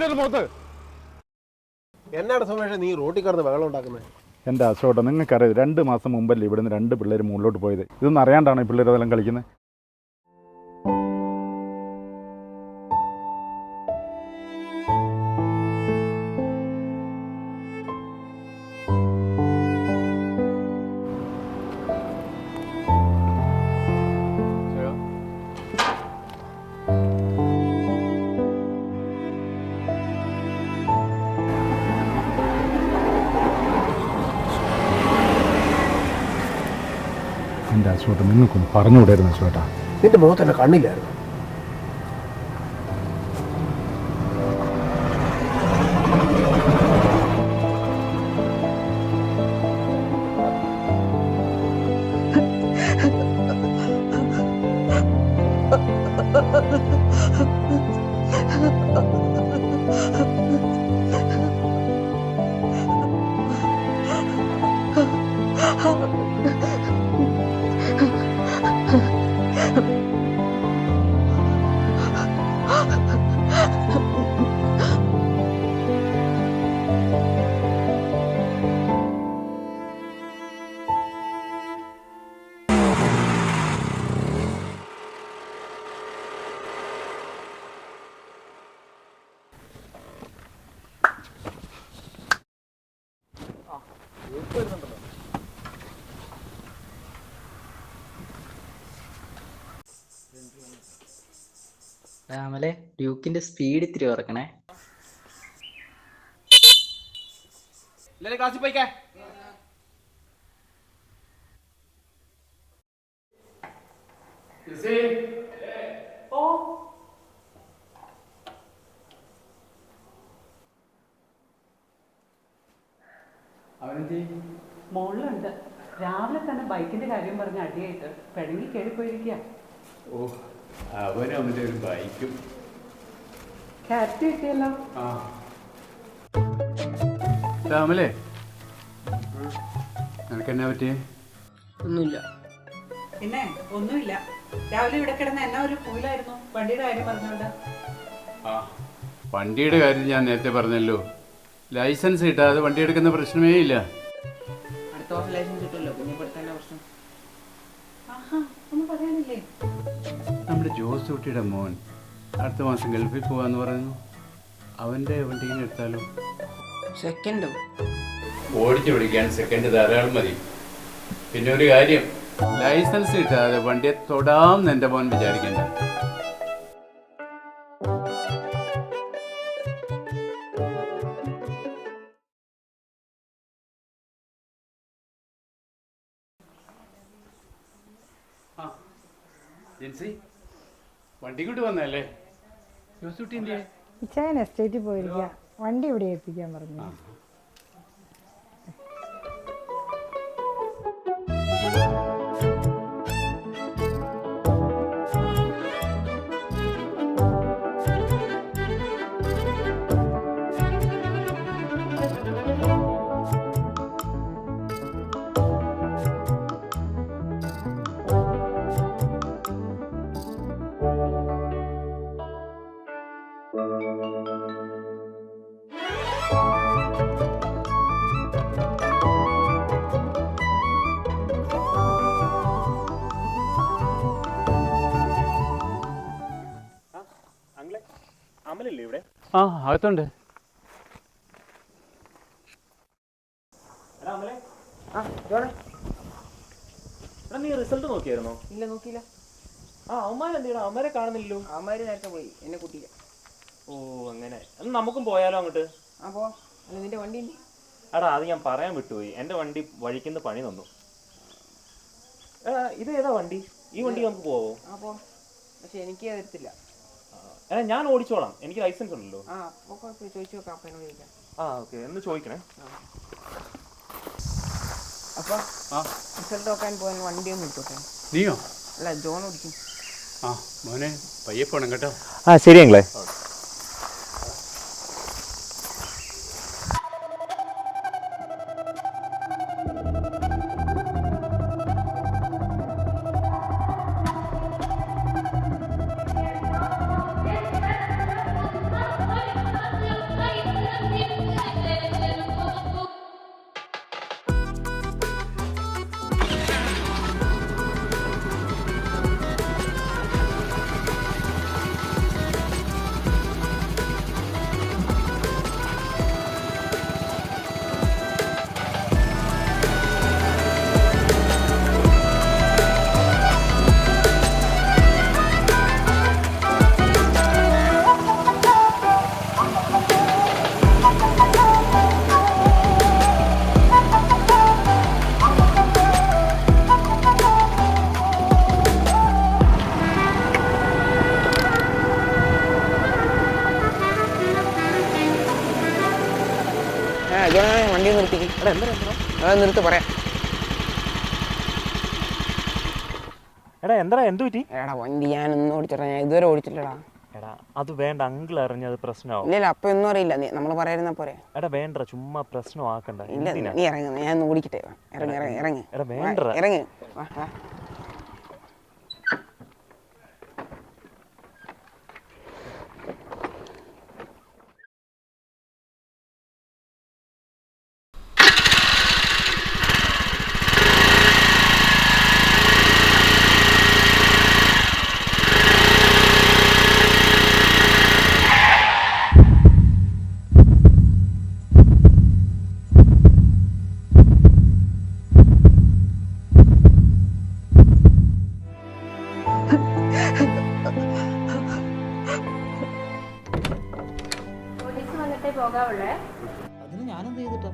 ഒരു മുഖത്ത്. എന്നാണ് സുമേഷ് നീ റോട്ടിൽ കിടന്ന് വെള്ളം ഉണ്ടാക്കുന്നത്? എൻ്റെ അശോട്ട, നിങ്ങൾക്കറിയാം 2 മാസം മുമ്പല്ലേ ഇവിടുന്ന് 2 പിള്ളേർ മുകളിലോട്ട് പോയത്. ഇതൊന്നും അറിയാണ്ടാണ് ഈ പിള്ളേർ അതെല്ലാം കളിക്കുന്നത്. എൻ്റെ അശോട്ട, നിങ്ങൾക്കൊന്ന് പറഞ്ഞുകൂടായിരുന്നു അശോട്ടാ? നിന്റെ മുഖത്തന്നെ കണ്ണില്ലായിരുന്നു. രാമലെ, ഡ്യൂക്കിന്റെ സ്പീഡ് ഇത്തിരി ഓർക്കണേ. ക്ലാസ്സിൽ പോയിക്കേ. മോളിലുണ്ട്. രാവിലെ തന്നെ ബൈക്കിന്റെ കാര്യം പറഞ്ഞ് അടിയായിട്ട് പിഴങ്ങി കയറിപ്പോയിരിക്കുക. ഓ, അവനും അവൻ്റെ ഒരു ബൈക്കും. ക്യാറ്റ് കിട്ടിയല്ലോ. രാമലേ, നിനക്ക് എന്നാ പറ്റിയേ? ഒന്നുമില്ല. പിന്നെ ഒന്നുമില്ല. രാവിലെ ഇവിടെ കിടന്ന എന്നാ ഒരു പൂലായിരുന്നു വണ്ടിയുടെ കാര്യം പറഞ്ഞോണ്ട്. ആ, വണ്ടിയുടെ കാര്യം ഞാൻ നേരത്തെ പറഞ്ഞല്ലോ. ലൈസൻസ് കിട്ടാതെ വണ്ടി എടുക്കുന്ന പ്രശ്നമേ ഇല്ല. അടുത്ത വർഷം ലൈസൻസ് കിട്ടുമല്ലോ, പിന്നെ ഇപ്പോഴത്തെ പ്രശ്നം. ആഹാ, ഒന്നും പറയാനില്ലേ? നമ്മുടെ ജോസ് കുട്ടിയുടെ മോൻ അടുത്ത മാസം ഗൾഫിൽ പോവാന്ന് പറയുന്നു. അവൻ്റെ വണ്ടിയിൽ എടുത്താലോ? സെക്കൻഡോ? ഓടിച്ചു പിടിക്കാൻ സെക്കൻഡ് ധാരാളം മതി. പിന്നെ ഒരു കാര്യം, ലൈസൻസ് കിട്ടാതെ വണ്ടിയെ തൊടാമെന്ന് എൻ്റെ മോൻ വിചാരിക്കണ്ട. വണ്ടി കൊണ്ട് വന്നല്ലേ? ഇച്ചായൻ എസ്റ്റേറ്റിൽ പോയിരിക്കുക. വണ്ടി ഇവിടെ ഏൽപ്പിക്കാൻ പറഞ്ഞു. അമലല്ലേ ഇവിടെ? ആ, അകത്തുണ്ട്. നീ റിസൾട്ട് നോക്കിയായിരുന്നോ? ഇല്ല, നോക്കിയില്ല. അവന്മാരെന്താ? അവന്മാരെ കാണുന്നില്ലല്ലോ. അവന്മാര് നേരത്തെ പോയി, എന്നെ കൂട്ടിയില്ല. ഓ, അങ്ങനെ. എന്നാ നമുക്കും പോയാലോ അങ്ങോട്ട്? ആ, പോവാം. അല്ല, നിന്റെ വണ്ടി ഉണ്ട്? എടാ, അത് ഞാൻ പറയാൻ വിട്ടുപോയി. എൻ്റെ വണ്ടി വഴിക്കുന്ന പണി തന്നു. ഇത് ഏതാ വണ്ടി? ഈ വണ്ടി നമുക്ക് പോവോ? ആ, പോവാം. പക്ഷെ എനിക്ക് തരത്തില്ല. ഞാൻ ഓടിച്ചോളാം, എനിക്ക് ലൈസൻസ് ഉണ്ടല്ലോ. ആ, അപ്പോൾ കുഴപ്പമില്ല, ചോദിച്ചു നോക്കാം. അപ്പം എന്നോട് ചോദിക്കാം. ഓക്കെ, എന്ന് ചോദിക്കണേ. അപ്പോൾ റിസൾട്ട് നോക്കാൻ പോകാൻ വണ്ടിയൊന്നും ഇട്ടോട്ടെ. നീയോ? അല്ല, ജോൺ ഓടിക്കും. ആ, മോനെ പയ്യെ പോണം കേട്ടോ. ശരി അങ്ങളെ. വണ്ടി നിർത്തിക്ക്. നിർത്ത് പറയാം. എടാ എന്താ എന്ത് പറ്റി? എടാ വണ്ടി ഞാനൊന്നും ഓടിച്ചിട്ടാ, ഞാൻ ഇതുവരെ ഓടിച്ചില്ലടാ. എടാ അത് വേണ്ട, അങ്കിൾ അറിഞ്ഞത് പ്രശ്നമാവും. ഇല്ല അപ്പൊ ഒന്നും അറിയില്ല, നമ്മൾ പറയായിരുന്ന പോരെ. എടാ വേണ്ട, ചുമ്മാ പ്രശ്നമാക്കണ്ട. ഇല്ല നീ ഇറങ്ങുന്ന, ഞാൻ ഒന്ന് ഓടിക്കട്ടെ. ഇറങ്ങ്. എടാ വേണ്ട. ഇറങ്ങ്. അതിന് ഞാനെന്ത് ചെയ്തിട്ടാ?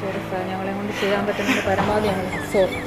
സോറി സാർ, ഞങ്ങളെ കൊണ്ട് ചെയ്യാൻ പറ്റുന്നത് പരമാവധിയാണ്. സോറി.